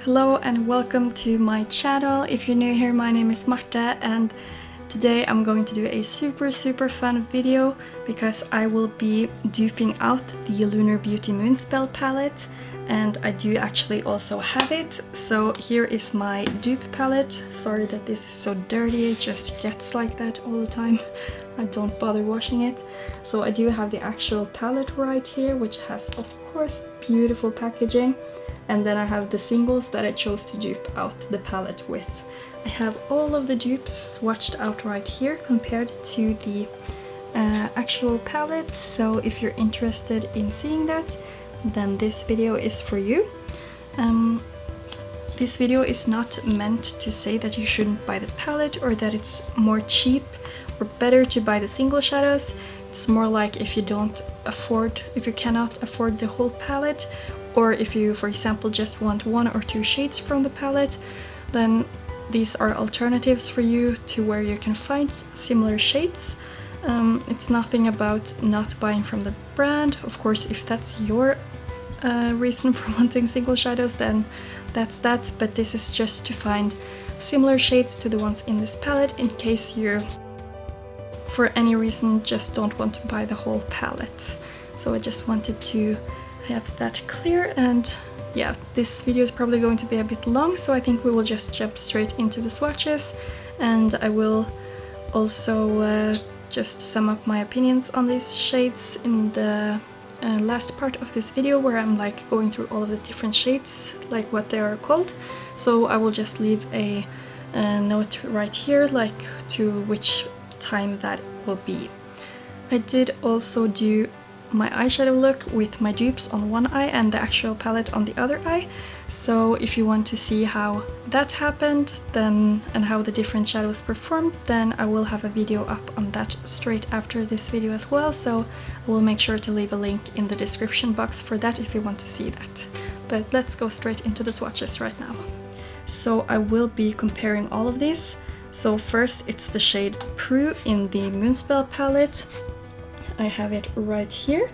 Hello and welcome to my channel. If you're new here, my name is Marta and today I'm going to do a super fun video because I will be duping out the Lunar Beauty Moonspell palette, and I do actually also have it. So here is my dupe palette. Sorry that this is so dirty, it just gets like that all the time. I don't bother washing it. So I do have the actual palette right here, which has of course beautiful packaging. And then I have the singles that I chose to dupe out the palette with. I have all of the dupes swatched out right here compared to the actual palette. So if you're interested in seeing that, then this video is for you. This video is not meant to say that you shouldn't buy the palette or that it's more cheap or better to buy the single shadows. It's more like if you cannot afford the whole palette, or if you, for example, just want 1 or 2 shades from the palette, then these are alternatives for you to where you can find similar shades. It's nothing about not buying from the brand. Of course, if that's your reason for wanting single shadows, then that's that. But this is just to find similar shades to the ones in this palette in case you, for any reason, just don't want to buy the whole palette. So I just wanted to have that clear, and yeah, this video is probably going to be a bit long, so I think we will just jump straight into the swatches, and I will also just sum up my opinions on these shades in the last part of this video, where I'm like going through all of the different shades, like what they are called. So I will just leave a note right here, like to which time that will be. I did also do my eyeshadow look with my dupes on one eye and the actual palette on the other eye. So if you want to see how that happened then and how the different shadows performed, then I will have a video up on that straight after this video as well. So I will make sure to leave a link in the description box for that if you want to see that. But let's go straight into the swatches right now. So I will be comparing all of these. So first it's the shade Prue in the Moonspell palette. I have it right here,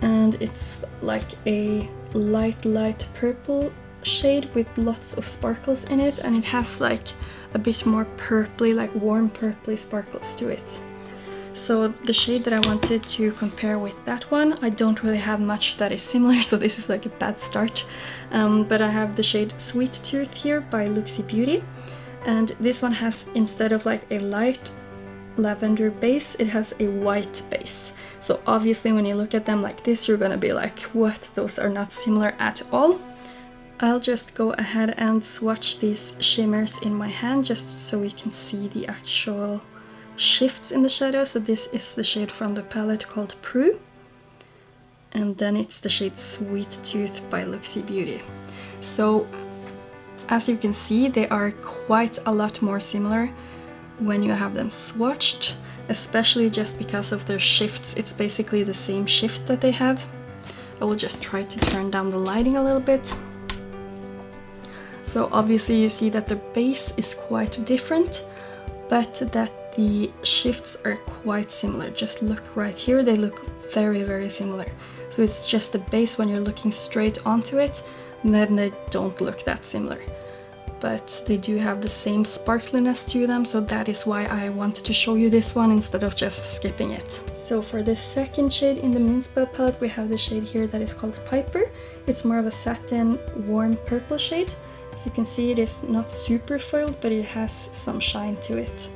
and it's like a light purple shade with lots of sparkles in it, and it has like a bit more purpley, like warm purpley sparkles to it. So the shade that I wanted to compare with that one, I don't really have much that is similar, so this is like a bad start. But I have the shade Sweet Tooth here by Looxi Beauty, and this one has, instead of like a light lavender base, it has a white base. So obviously when you look at them like this, you're gonna be like, what? Those are not similar at all. I'll just go ahead and swatch these shimmers in my hand just so we can see the actual shifts in the shadow. So this is the shade from the palette called Prue, and then it's the shade Sweet Tooth by Looxi Beauty. So as you can see, they are quite a lot more similar when you have them swatched, especially just because of their shifts. It's basically the same shift that they have. I will just try to turn down the lighting a little bit. So obviously you see that the base is quite different, but that the shifts are quite similar. Just look right here, they look very similar. So it's just the base when you're looking straight onto it, and then they don't look that similar. But they do have the same sparkliness to them, so that is why I wanted to show you this one instead of just skipping it. So for the second shade in the Moonspell palette, we have the shade here that is called Piper. It's more of a satin warm purple shade. As you can see, it is not super foiled, but it has some shine to it.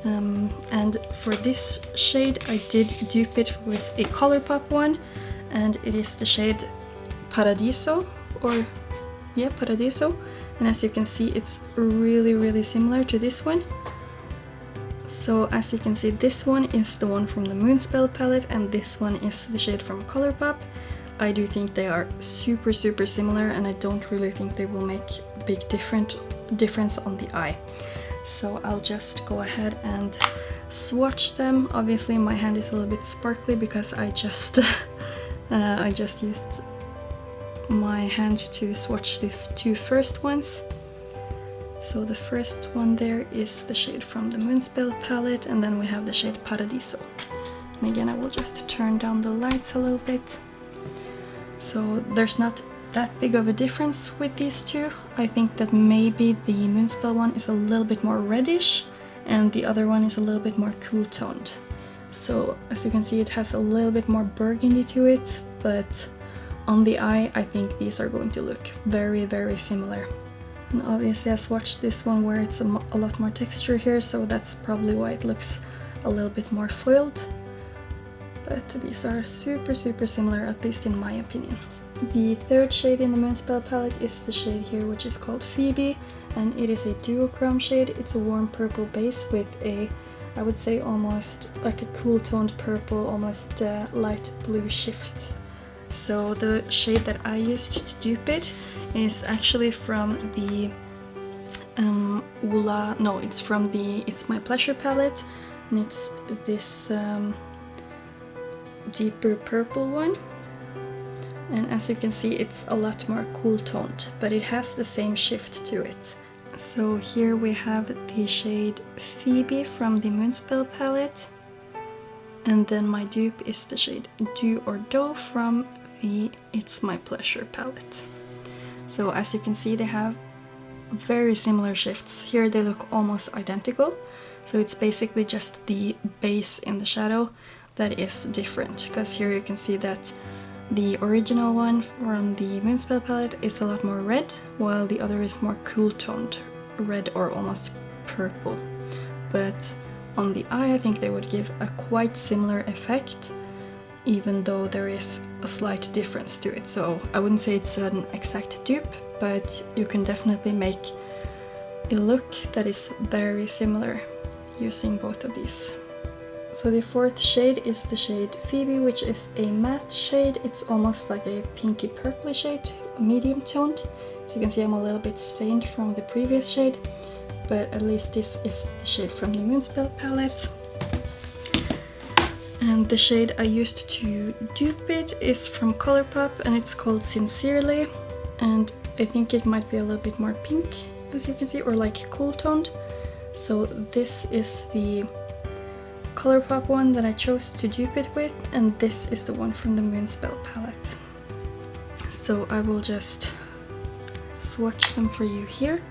And for this shade, I did dupe it with a Colourpop one, and it is the shade Paradiso, or yeah, Paradiso. And as you can see, it's really similar to this one. So as you can see, this one is the one from the Moonspell palette, and this one is the shade from Colourpop. I do think they are super similar, and I don't really think they will make a big difference on the eye. So I'll just go ahead and swatch them. Obviously my hand is a little bit sparkly because I just used my hand to swatch the 2 first ones. So the first one there is the shade from the Moonspell palette, and then we have the shade Paradiso. And again, I will just turn down the lights a little bit. So there's not that big of a difference with these two. I think that maybe the Moonspell one is a little bit more reddish and the other one is a little bit more cool toned. So as you can see, it has a little bit more burgundy to it, but on the eye I think these are going to look very, very similar. And obviously I swatched this one where it's a lot more texture here, so that's probably why it looks a little bit more foiled. But these are super, super similar, at least in my opinion. The third shade in the Moonspell palette is the shade here, which is called Phoebe, and it is a duochrome shade. It's a warm purple base with a, I would say, almost like a cool toned purple, almost light blue shift. So the shade that I used to dupe it is actually from the it's from the It's My Pleasure palette, and it's this deeper purple one. And as you can see, it's a lot more cool toned, but it has the same shift to it. So here we have the shade Phoebe from the Moonspell palette, and then my dupe is the shade Do or Do from the It's My Pleasure palette. So as you can see, they have very similar shifts. Here they look almost identical, so it's basically just the base in the shadow that is different, because here you can see that the original one from the Moonspell palette is a lot more red, while the other is more cool toned red or almost purple. But on the eye I think they would give a quite similar effect, even though there is a slight difference to it. So I wouldn't say it's an exact dupe, but you can definitely make a look that is very similar using both of these. So the fourth shade is the shade Phoebe, which is a matte shade. It's almost like a pinky purple shade, medium toned. So you can see I'm a little bit stained from the previous shade, but at least this is the shade from the Moonspell palette. And the shade I used to dupe it is from Colourpop, and it's called Sincerely. And I think it might be a little bit more pink, as you can see, or like cool toned. So this is the Colourpop one that I chose to dupe it with, and this is the one from the Moonspell palette. So I will just swatch them for you here.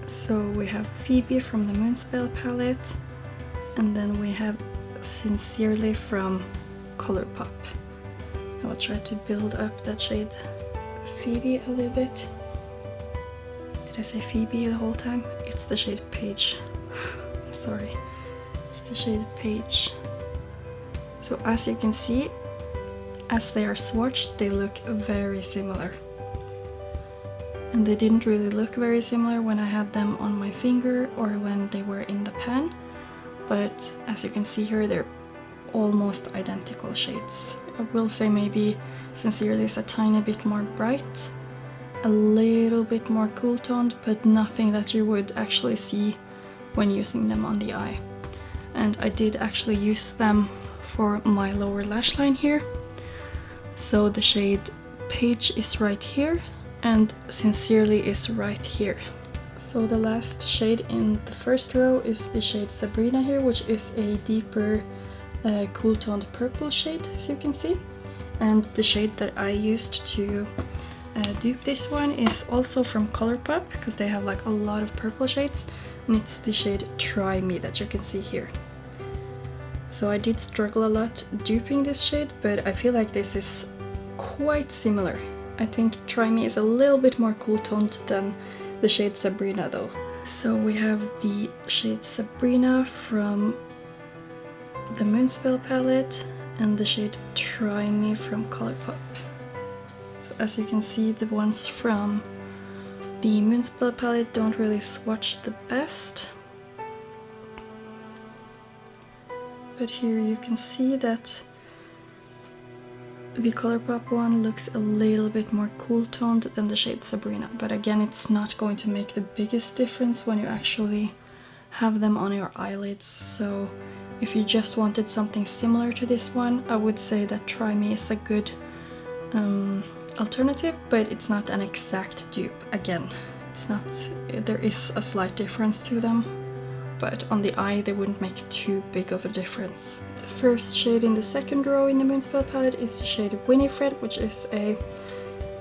So we have Phoebe from the Moonspell palette, and then we have Sincerely from Colourpop. I will try to build up that shade Phoebe a little bit. Did I say Phoebe the whole time? It's the shade Page. Sorry. The shade Page. So as you can see, as they are swatched, they look very similar. And they didn't really look very similar when I had them on my finger or when they were in the pan. But as you can see here, they're almost identical shades. I will say maybe Sincerely is a tiny bit more bright, a little bit more cool toned, but nothing that you would actually see when using them on the eye. And I did actually use them for my lower lash line here. So the shade Page is right here and Sincerely is right here. So the last shade in the first row is the shade Sabrina here, which is a deeper cool toned purple shade, as you can see. And the shade that I used to dupe this one is also from Colourpop, because they have like a lot of purple shades, and it's the shade Try Me that you can see here. So I did struggle a lot duping this shade, but I feel like this is quite similar. I think Try Me is a little bit more cool toned than the shade Sabrina though. So we have the shade Sabrina from the Moonspell palette and the shade Try Me from Colourpop. So as you can see, the ones from the Moonspell palette don't really swatch the best. But here you can see that the Colourpop one looks a little bit more cool toned than the shade Sabrina, but again, it's not going to make the biggest difference when you actually have them on your eyelids. So if you just wanted something similar to this one, I would say that Try Me is a good alternative, but it's not an exact dupe. Again, it's not, there is a slight difference to them, but on the eye they wouldn't make too big of a difference. The first shade in the second row in the Moonspell palette is the shade Winifred, which is a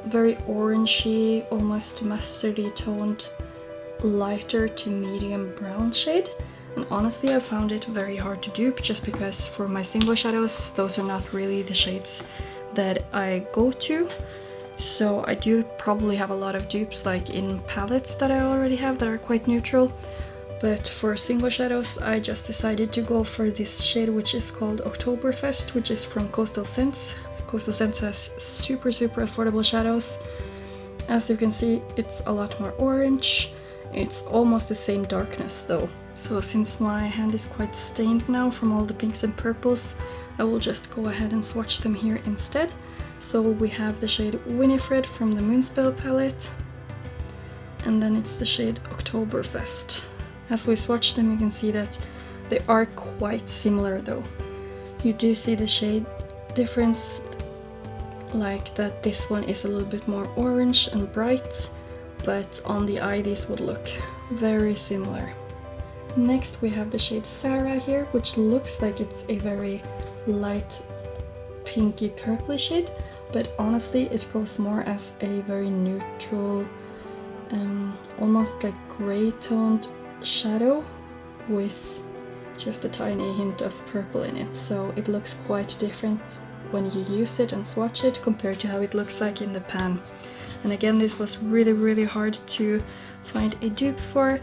very orangey, almost mustardy toned, lighter to medium brown shade. And honestly, I found it very hard to dupe just because for my single shadows, those are not really the shades that I go to. So I do probably have a lot of dupes like in palettes that I already have that are quite neutral. But for single shadows, I just decided to go for this shade, which is called Oktoberfest, which is from Coastal Scents. Coastal Scents has super affordable shadows. As you can see, it's a lot more orange. It's almost the same darkness though. So since my hand is quite stained now from all the pinks and purples, I will just go ahead and swatch them here instead. So we have the shade Winifred from the Moonspell palette, and then it's the shade Oktoberfest. As we swatch them, you can see that they are quite similar though. You do see the shade difference, like that this one is a little bit more orange and bright, but on the eye these would look very similar. Next we have the shade Sarah here, which looks like it's a very light pinky purple shade, but honestly it goes more as a very neutral, almost like gray toned shadow with just a tiny hint of purple in it. So it looks quite different when you use it and swatch it compared to how it looks like in the pan. And again, this was really hard to find a dupe for,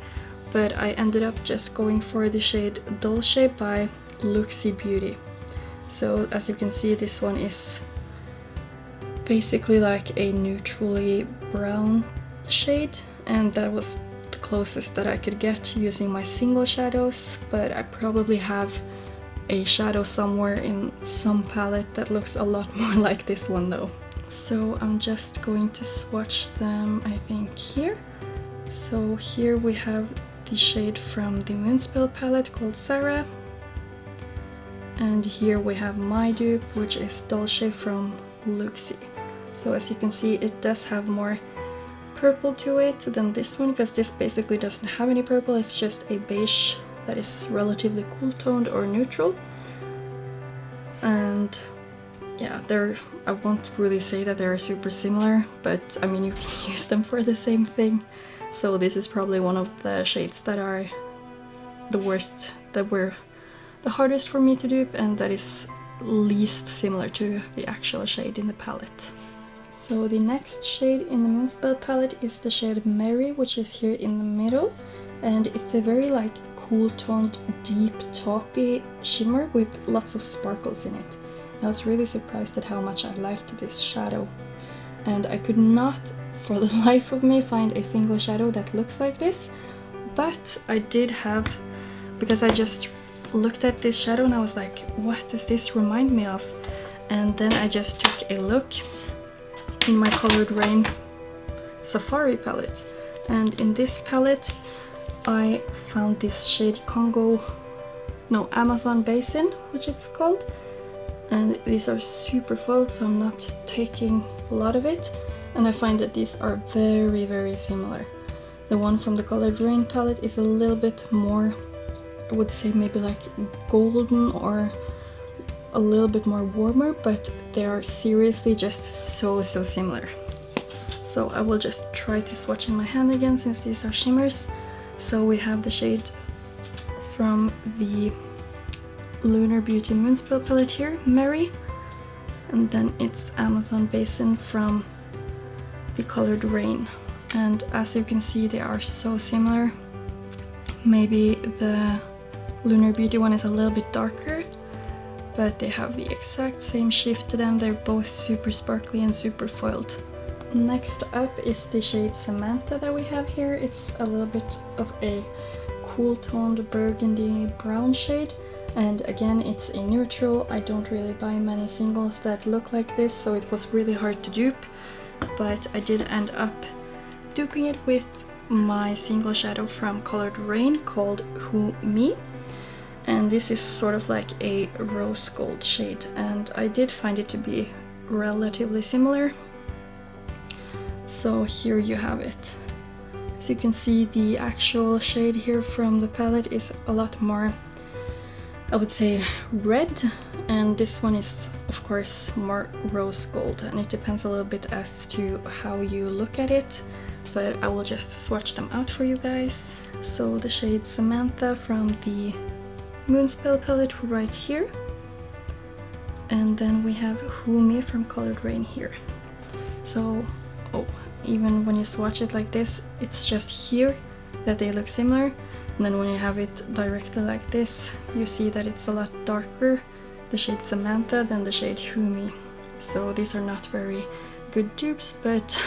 but I ended up just going for the shade Dolce by Looxi Beauty. So as you can see, this one is basically like a neutrally brown shade, and that was the closest that I could get using my single shadows, but I probably have a shadow somewhere in some palette that looks a lot more like this one though. So I'm just going to swatch them, I think here. So here we have the shade from the Moonspell palette called Sarah. And here we have my dupe, which is Dolce from Looxi. So as you can see, it does have more purple to it than this one, because this basically doesn't have any purple, it's just a beige that is relatively cool toned or neutral. And yeah, I won't really say that they're super similar, but I mean, you can use them for the same thing. So this is probably one of the shades that are the worst, that were the hardest for me to dupe, and that is least similar to the actual shade in the palette. So the next shade in the Moonspell palette is the shade Mary, which is here in the middle, and it's a very like cool toned, deep taupey shimmer with lots of sparkles in it. I was really surprised at how much I liked this shadow, and I could not for the life of me find a single shadow that looks like this, but I did have, because I just looked at this shadow and I was like, what does this remind me of? And then I just took a look in my Colored Raine Safari palette, and in this palette I found this shade Amazon Basin, which it's called, and these are super foiled, so I'm not taking a lot of it, and I find that these are very similar. The one from the Colored Raine palette is a little bit more, I would say maybe like golden or a little bit more warmer, but they are seriously just so similar. So I will just try to swatch in my hand again, since these are shimmers. So we have the shade from the Lunar Beauty Moonspell palette here, Mary, and then it's Amazon Basin from the Colored Raine. And as you can see, they are so similar. Maybe the Lunar Beauty one is a little bit darker, but they have the exact same shift to them. They're both super sparkly and super foiled. Next up is the shade Samantha that we have here. It's a little bit of a cool toned burgundy brown shade, and again it's a neutral. I don't really buy many singles that look like this, so it was really hard to dupe, but I did end up duping it with my single shadow from Colored Raine called Who Me, and this is sort of like a rose gold shade, and I did find it to be relatively similar. So here you have it. As you can see, the actual shade here from the palette is a lot more I would say red, and this one is of course more rose gold, and it depends a little bit as to how you look at it, but I will just swatch them out for you guys. So the shade Samantha from the Moonspell palette right here, and then we have Humi from Colored Rain here. So even when you swatch it like this, it's just here that they look similar. And then when you have it directly like this, you see that it's a lot darker, the shade Samantha, than the shade Humi. So these are not very good dupes, but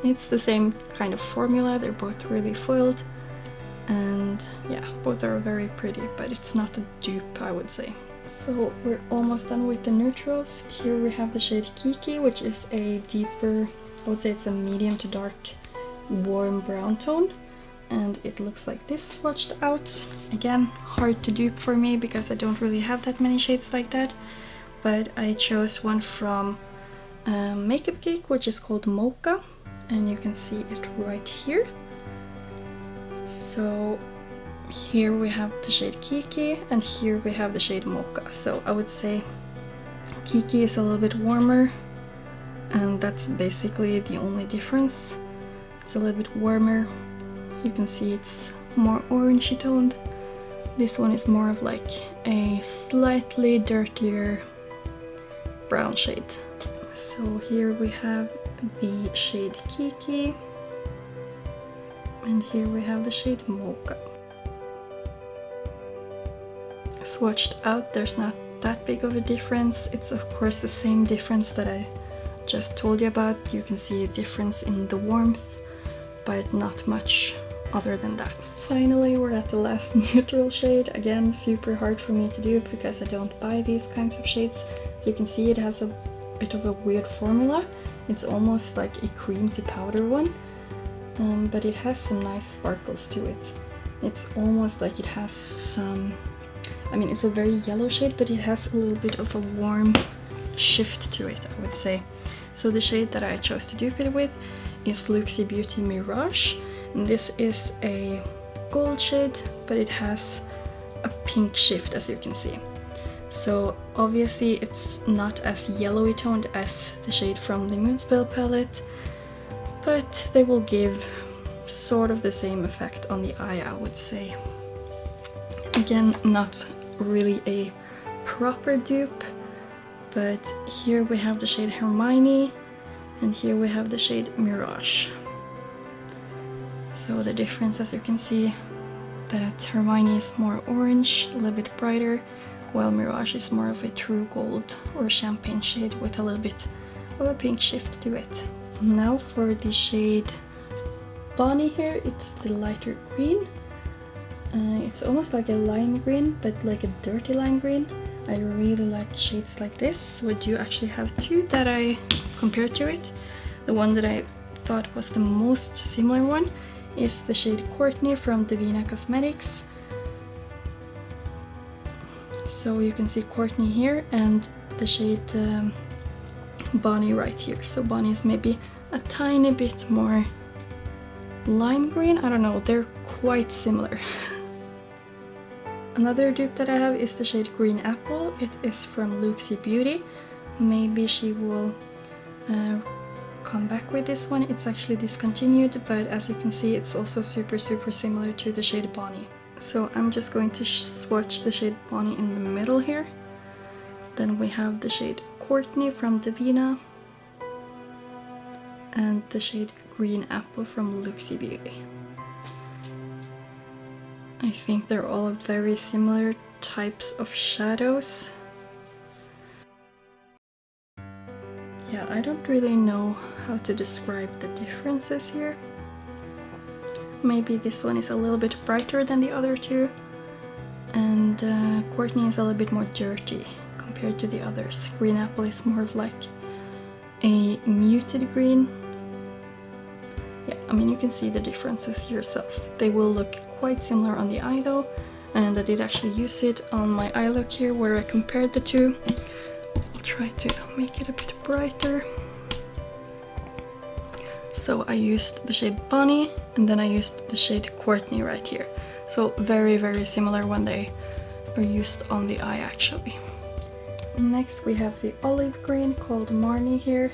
it's the same kind of formula. They're both really foiled, and yeah, both are very pretty, but it's not a dupe, I would say. So we're almost done with the neutrals. Here we have the shade Kiki, which is a deeper, I would say it's a medium to dark warm brown tone. And it looks like this swatched out. Again, hard to dupe for me because I don't really have that many shades like that. But I chose one from Makeup Geek, which is called Mocha. And you can see it right here. So here we have the shade Kiki, and here we have the shade Mocha. So I would say Kiki is a little bit warmer, and that's basically the only difference. It's a little bit warmer. You can see it's more orangey toned. This one is more of like a slightly dirtier brown shade. So here we have the shade Kiki, and here we have the shade Mocha. Swatched out, there's not that big of a difference. It's of course the same difference that I just told you about. You can see a difference in the warmth, but not much other than that. Finally, we're at the last neutral shade. Again, super hard for me to do because I don't buy these kinds of shades. You can see it has a bit of a weird formula. It's almost like a cream to powder one, but it has some nice sparkles to it. It's almost like it has some, I mean, it's a very yellow shade, but it has a little bit of a warm shift to it, I would say. So the shade that I chose to dupe it with is Looxi Beauty Mirage. And this is a gold shade, but it has a pink shift, as you can see. So obviously it's not as yellowy toned as the shade from the Moonspell palette, but they will give sort of the same effect on the eye, I would say. Again, not really a proper dupe, but here we have the shade Hermione, and here we have the shade Mirage. So the difference, as you can see, that Hermione is more orange, a little bit brighter, while Mirage is more of a true gold or champagne shade with a little bit of a pink shift to it. Now for the shade Bonnie here, it's the lighter green. It's almost like a lime green, but like a dirty lime green. I really like shades like this, so I do actually have two that I compared to it. The one that I thought was the most similar one is the shade Courtney from Devinah Cosmetics. So you can see Courtney here and the shade Bonnie right here. So Bonnie is maybe a tiny bit more lime green. I don't know, they're quite similar. Another dupe that I have is the shade Green Apple. It is from Looxi Beauty. Maybe she will come back with this one. It's actually discontinued, but as you can see, it's also super similar to the shade Bonnie. So I'm just going to swatch the shade Bonnie in the middle here. Then we have the shade Courtney from Devinah and the shade Green Apple from Looxi Beauty. I think they're all very similar types of shadows. Yeah, I don't really know how to describe the differences here. Maybe this one is a little bit brighter than the other two, and Courtney is a little bit more dirty compared to the others. Green Apple is more of like a muted green. Yeah, I mean, you can see the differences yourself. They will look quite similar on the eye though, and I did actually use it on my eye look here where I compared the two. I'll try to make it a bit brighter. So I used the shade Bonnie and then I used the shade Courtney right here. So very similar when they are used on the eye actually. Next we have the olive green called Marnie here,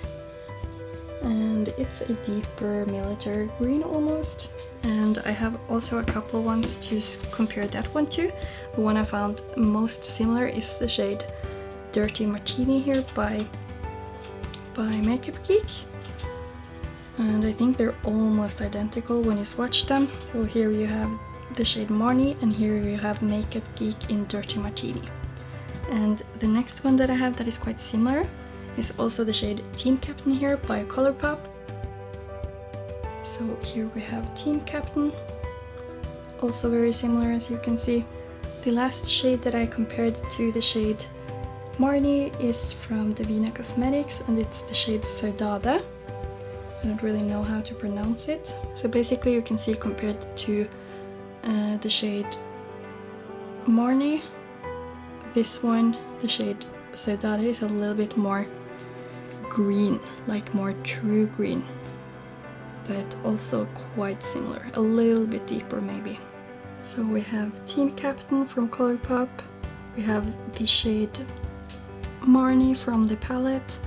and it's a deeper military green almost. And I have also a couple ones to compare that one to. The one I found most similar is the shade Dirty Martini here by Makeup Geek. And I think they're almost identical when you swatch them. So here you have the shade Marnie, and here you have Makeup Geek in Dirty Martini. And the next one that I have that is quite similar is also the shade Team Captain here by Colourpop. So here we have Team Captain, also very similar as you can see. The last shade that I compared to the shade Marnie is from Devinah Cosmetics, and it's the shade Saudade. I don't really know how to pronounce it. So basically you can see compared to the shade Marnie, this one, the shade Saudade, is a little bit more green, like more true green, but also quite similar, a little bit deeper maybe. So we have Team Captain from Colourpop, we have the shade Marnie from the palette,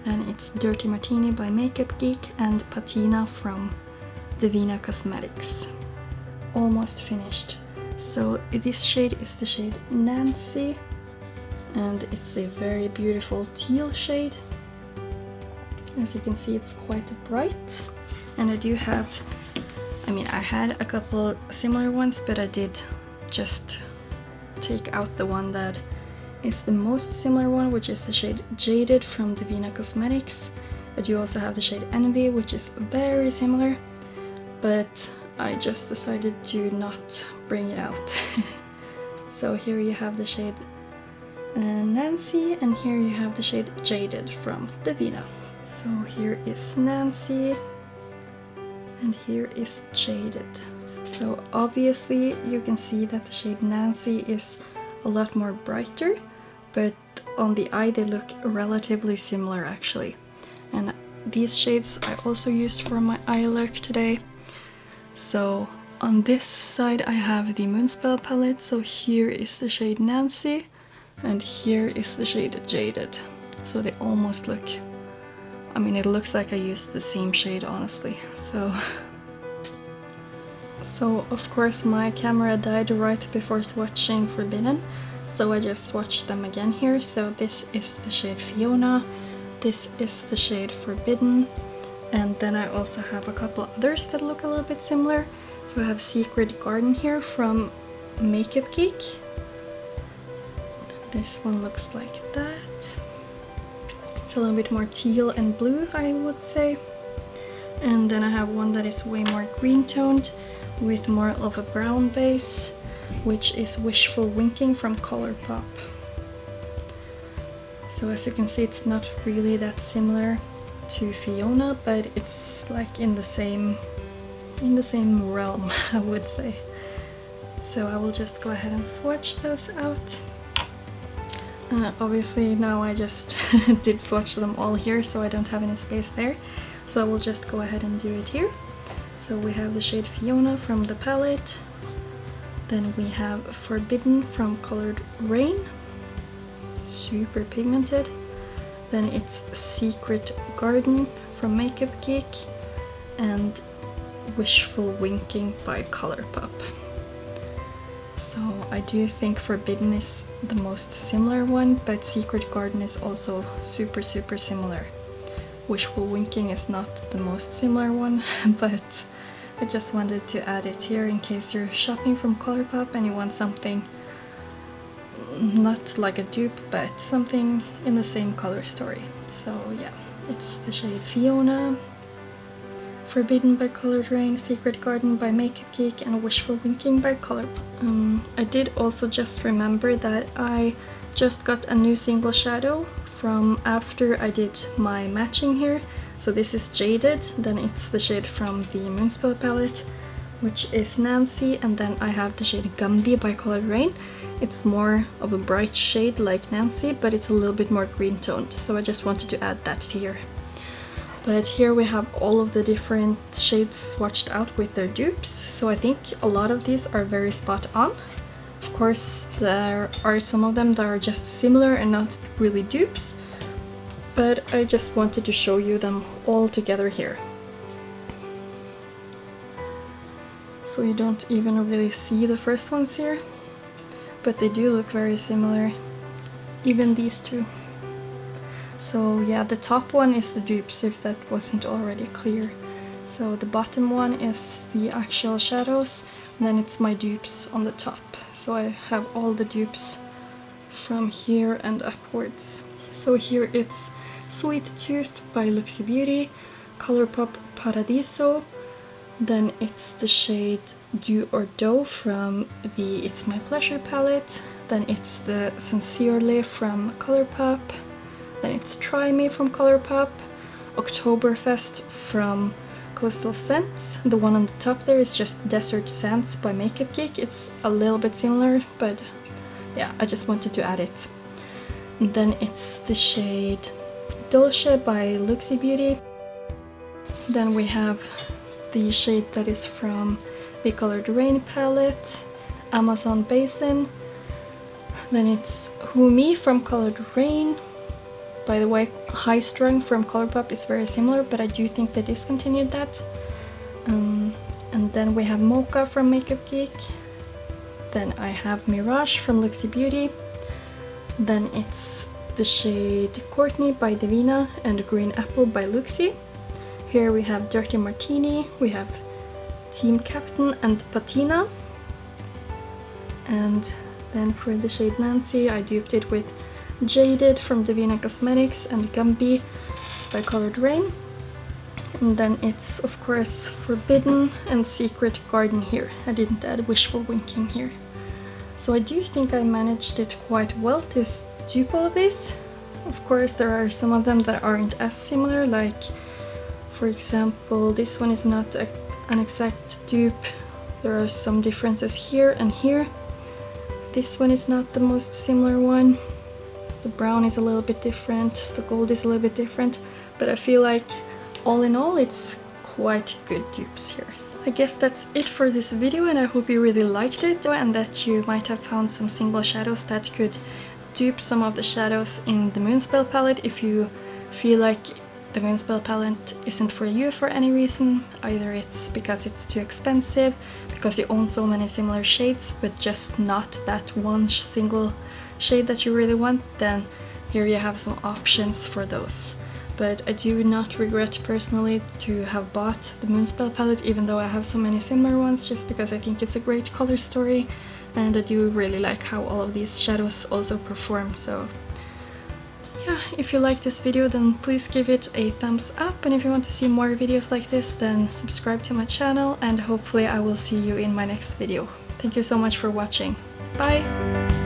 then it's Dirty Martini by Makeup Geek, and Patina from Devinah Cosmetics. Almost finished. So this shade is the shade Nancy, and it's a very beautiful teal shade. As you can see, it's quite bright. And I do have, I had a couple similar ones, but I did just take out the one that is the most similar one, which is the shade Jaded from Devinah Cosmetics. I do also have the shade Envy, which is very similar, but I just decided to not bring it out. So here you have the shade Nancy, and here you have the shade Jaded from Devinah. So here is Nancy, and here is Jaded. So obviously you can see that the shade Nancy is a lot more brighter, but on the eye they look relatively similar actually. And these shades I also used for my eye look today. So on this side I have the Moonspell palette, so here is the shade Nancy, and here is the shade Jaded. So they almost look, it looks like I used the same shade honestly. So of course my camera died right before swatching Forbidden, so I just swatched them again here. So this is the shade Fiona, this is the shade Forbidden, and then I also have a couple others that look a little bit similar. So I have Secret Garden here from Makeup Geek. This one looks like that. It's a little bit more teal and blue, I would say. And then I have one that is way more green toned with more of a brown base, which is Wishful Winking from Colourpop. So as you can see, it's not really that similar to Fiona, but it's like in the same realm, I would say. So I will just go ahead and swatch those out. Obviously now I just did swatch them all here, so I don't have any space there. So I will just go ahead and do it here. So we have the shade Fiona from the palette. Then we have Forbidden from colored Raine. Super pigmented. Then it's Secret Garden from Makeup Geek. And Wishful Winking by Colourpop. So I do think Forbidden is the most similar one, but Secret Garden is also super similar. Wishful Winking is not the most similar one, but I just wanted to add it here in case you're shopping from Colourpop and you want something not like a dupe, but something in the same color story. So yeah, it's the shade Fiona, Forbidden by Colored Raine, Secret Garden by Makeup Geek, and Wishful Winking by Colourpop. I did also just remember that I just got a new single shadow from after I did my matching here. So this is Jaded, then it's the shade from the Moonspell palette, which is Nancy, and then I have the shade Gumby by Colored Raine. It's more of a bright shade like Nancy, but it's a little bit more green toned, so I just wanted to add that here. But here we have all of the different shades swatched out with their dupes, so I think a lot of these are very spot on. Of course there are some of them that are just similar and not really dupes, but I just wanted to show you them all together here. So you don't even really see the first ones here, but they do look very similar, even these two. So yeah, the top one is the dupes, if that wasn't already clear. So the bottom one is the actual shadows, and then it's my dupes on the top. So I have all the dupes from here and upwards. So here it's Sweet Tooth by Looxi Beauty, Colourpop Paradiso, then it's the shade Do or Do from the It's My Pleasure palette, then it's the Sincerely from Colourpop, then it's Try Me from Colourpop, Oktoberfest from Coastal Scents. The one on the top there is just Desert Sands by Makeup Geek. It's a little bit similar, but yeah, I just wanted to add it. And then it's the shade Dolce by Looxi Beauty. Then we have the shade that is from the Colored Rain palette, Amazon Basin. Then it's Who Me from Colored Rain. By the way, High Strung from Colourpop is very similar, but I do think they discontinued that. And then we have Mocha from Makeup Geek. Then I have Mirage from Luxy Beauty. Then it's the shade Courtney by Devinah and Green Apple by Looxi. Here we have Dirty Martini, we have Team Captain and Patina. And then for the shade Nancy, I duped it with Jaded from Devinah Cosmetics and Gumby by Colored Rain. And then it's of course Forbidden and Secret Garden here. I didn't add Wishful Winking here. So I do think I managed it quite well to dupe all of these. Of course there are some of them that aren't as similar, like for example this one is not an exact dupe. There are some differences here and here. This one is not the most similar one. The brown is a little bit different, the gold is a little bit different, but I feel like all in all it's quite good dupes here. So I guess that's it for this video, and I hope you really liked it and that you might have found some single shadows that could dupe some of the shadows in the Moonspell palette if you feel like the Moonspell palette isn't for you for any reason. Either it's because it's too expensive, because you own so many similar shades but just not that one single shade that you really want, then here you have some options for those. But I do not regret personally to have bought the Moonspell palette, even though I have so many similar ones, just because I think it's a great color story and I do really like how all of these shadows also perform. So yeah, if you like this video then please give it a thumbs up, and if you want to see more videos like this then subscribe to my channel, and hopefully I will see you in my next video. Thank you so much for watching. Bye!